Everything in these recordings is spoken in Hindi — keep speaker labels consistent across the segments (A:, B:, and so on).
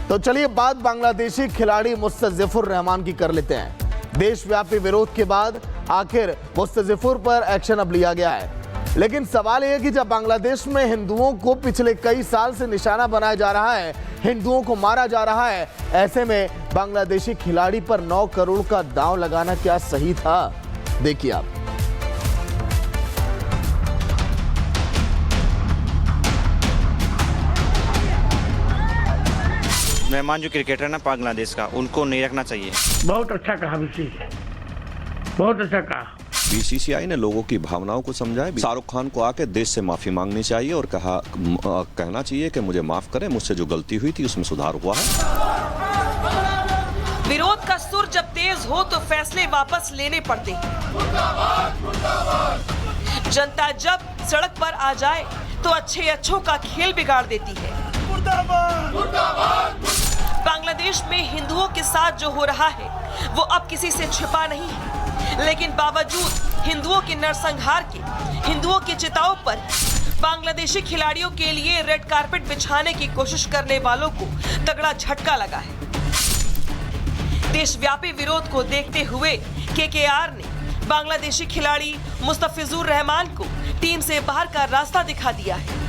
A: तो चलिए बात बांग्लादेशी खिलाड़ी मुस्तफिजुर रहमान की कर लेते हैं। देशव्यापी विरोध के बाद आखिर मुस्तफिजुर पर एक्शन अब लिया गया है, लेकिन सवाल यह है कि जब बांग्लादेश में हिंदुओं को पिछले कई साल से निशाना बनाया जा रहा है, हिंदुओं को मारा जा रहा है, ऐसे में बांग्लादेशी खिलाड़ी पर 9 करोड़ का दांव लगाना क्या सही था? देखिए आप।
B: रहमान जो क्रिकेटर है ना बांग्लादेश का, उनको नहीं रखना चाहिए।
C: बहुत अच्छा कहा विशेष, बहुत अच्छा कहा।
D: बीसीसीआई ने लोगों की भावनाओं को समझा है। शाहरुख खान को आके देश से माफी मांगनी चाहिए और कहना चाहिए कि मुझे माफ करें, मुझसे जो गलती हुई थी उसमें सुधार हुआ है।
E: विरोध का सुर जब तेज हो तो फैसले वापस लेने पड़ते हैं। जनता जब सड़क पर आ जाए तो अच्छों का खेल बिगाड़ देती है। बांग्लादेश में हिंदुओं के साथ जो हो रहा है वो अब किसी से छिपा नहीं है, लेकिन बावजूद हिंदुओं के नरसंहार के, हिंदुओं की चिताओं पर बांग्लादेशी खिलाड़ियों के लिए रेड कारपेट बिछाने की कोशिश करने वालों को तगड़ा झटका लगा है। देशव्यापी विरोध को देखते हुए केकेआर ने बांग्लादेशी खिलाड़ी मुस्तफिजुर रहमान को टीम से बाहर का रास्ता दिखा दिया है।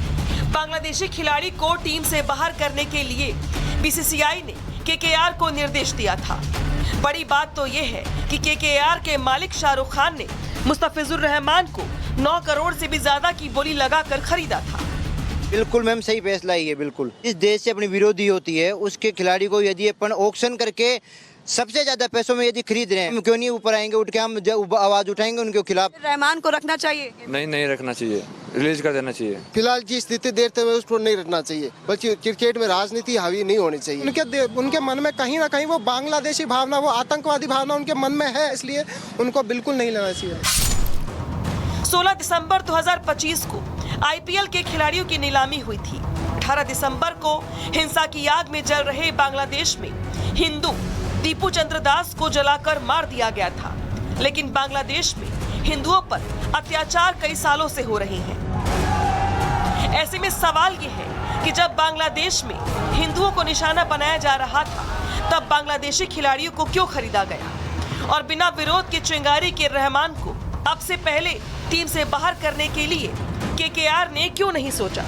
E: बांग्लादेशी खिलाड़ी को टीम से बाहर करने के लिए बीसीसीआई ने केकेआर को निर्देश दिया था। बड़ी बात तो ये है कि केकेआर के मालिक शाहरुख खान ने मुस्तफिजुर रहमान को 9 करोड़ से भी ज्यादा की बोली लगाकर खरीदा था।
F: बिल्कुल मैम, सही फैसला ही है। बिल्कुल इस देश से अपनी विरोधी होती है, उसके खिलाड़ी को यदि अपन ऑक्शन करके सबसे ज्यादा पैसों में यदि खरीद रहे हैं, हम क्यों नहीं ऊपर आएंगे, उठ के हम आवाज उठाएंगे उनके खिलाफ।
G: रहमान को रखना चाहिए?
H: नहीं रखना चाहिए, रिलीज कर देना चाहिए।
I: फिलहाल की स्थिति देखते हुए उसको नहीं रखना चाहिए, बल्कि क्रिकेट में राजनीति हावी नहीं होनी चाहिए। उनके मन में कहीं ना कहीं वो बांग्लादेशी भावना, वो आतंकवादी भावना उनके मन में है, इसलिए उनको बिल्कुल नहीं लेना चाहिए।
E: 16 दिसंबर 2025 को आईपीएल के खिलाड़ियों की नीलामी हुई थी। 18 दिसंबर को हिंसा की आग में जल रहे बांग्लादेश में हिंदू दीपू चंद्र दास को जलाकर मार दिया गया था, लेकिन बांग्लादेश में हिंदुओं पर अत्याचार कई सालों से हो रहे हैं। ऐसे में सवाल ये है कि जब बांग्लादेश में हिंदुओं को निशाना बनाया जा रहा था, तब बांग्लादेशी खिलाड़ियों को क्यों खरीदा गया और बिना विरोध के चिंगारी के रहमान को अब से पहले टीम से बाहर करने के लिए केकेआर ने क्यों नहीं सोचा?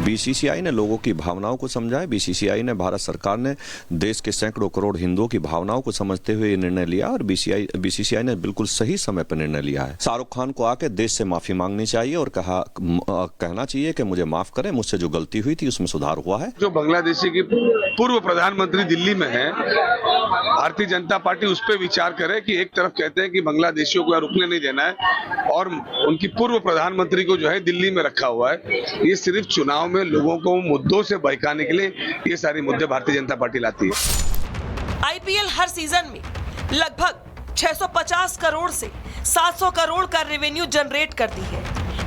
D: बीसीसीआई ने लोगों की भावनाओं को समझा है। बीसीसीआई ने, भारत सरकार ने देश के सैकड़ों करोड़ हिंदुओं की भावनाओं को समझते हुए ये निर्णय लिया और बीसीसीआई ने बिल्कुल सही समय पर निर्णय लिया है। शाहरुख खान को आके देश से माफी मांगनी चाहिए और कहना चाहिए कि मुझे माफ करें, मुझसे जो गलती हुई थी उसमें सुधार हुआ है।
J: जो बांग्लादेशी की पूर्व प्रधानमंत्री दिल्ली में है, भारतीय जनता पार्टी उस पर विचार करे कि एक तरफ कहते हैं कि बांग्लादेशियों को रुकने नहीं देना है और उनकी पूर्व प्रधानमंत्री को जो है दिल्ली में रखा हुआ है। ये सिर्फ चुनाव में लोगों को मुद्दों से बहकाने के लिए ये सारी मुद्दे भारतीय जनता पार्टी लाती है।
E: आईपीएल हर सीजन में लगभग 650 करोड़ से 700 करोड़ का रेवेन्यू जनरेट करती है।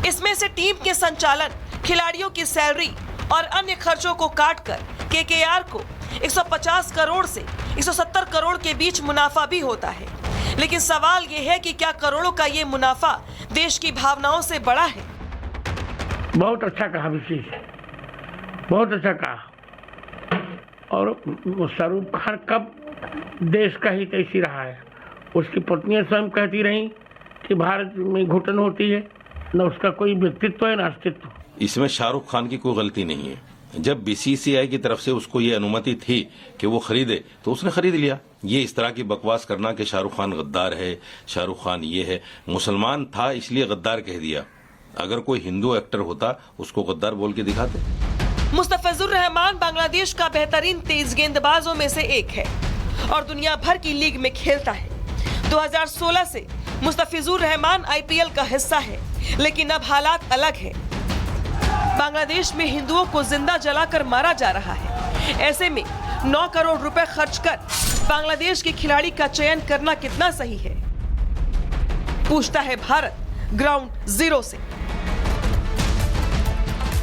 E: इसमें से टीम के संचालन, खिलाड़ियों की सैलरी और अन्य खर्चों को काटकर केकेआर को 150 करोड़ से 170 करोड़ के बीच मुनाफा भी होता है। लेकिन सवाल ये है कि क्या करोड़ों का ये मुनाफा देश की भावनाओं से बड़ा है?
C: बहुत अच्छा कहा विशेष, बहुत अच्छा कहा। और शाहरुख खान कब देश का हित ऐसी रहा है? उसकी पत्नियां स्वयं कहती रहीं कि भारत में घुटन होती है, न उसका कोई व्यक्तित्व है न अस्तित्व।
K: इसमें शाहरुख खान की कोई गलती नहीं है। जब बीसीसीआई की तरफ से उसको ये अनुमति थी कि वो खरीदे तो उसने खरीद लिया। ये इस तरह की बकवास करना कि शाहरुख खान गद्दार है, शाहरुख खान ये है, मुसलमान था इसलिए गद्दार कह दिया। अगर कोई हिंदू एक्टर होता उसको गद्दार बोल के दिखाते।
E: मुस्तफिजुर रहमान बांग्लादेश का बेहतरीन तेज गेंदबाजों में से एक है और दुनिया भर की लीग में खेलता है। 2016 से मुस्तफिजुर रहमान आईपीएल का हिस्सा है, लेकिन अब हालात अलग है। बांग्लादेश में हिंदुओं को जिंदा जलाकर मारा जा रहा है। ऐसे में 9 करोड़ रुपए खर्च कर बांग्लादेश के खिलाड़ी का चयन करना कितना सही है? पूछता है भारत ग्राउंड जीरो से।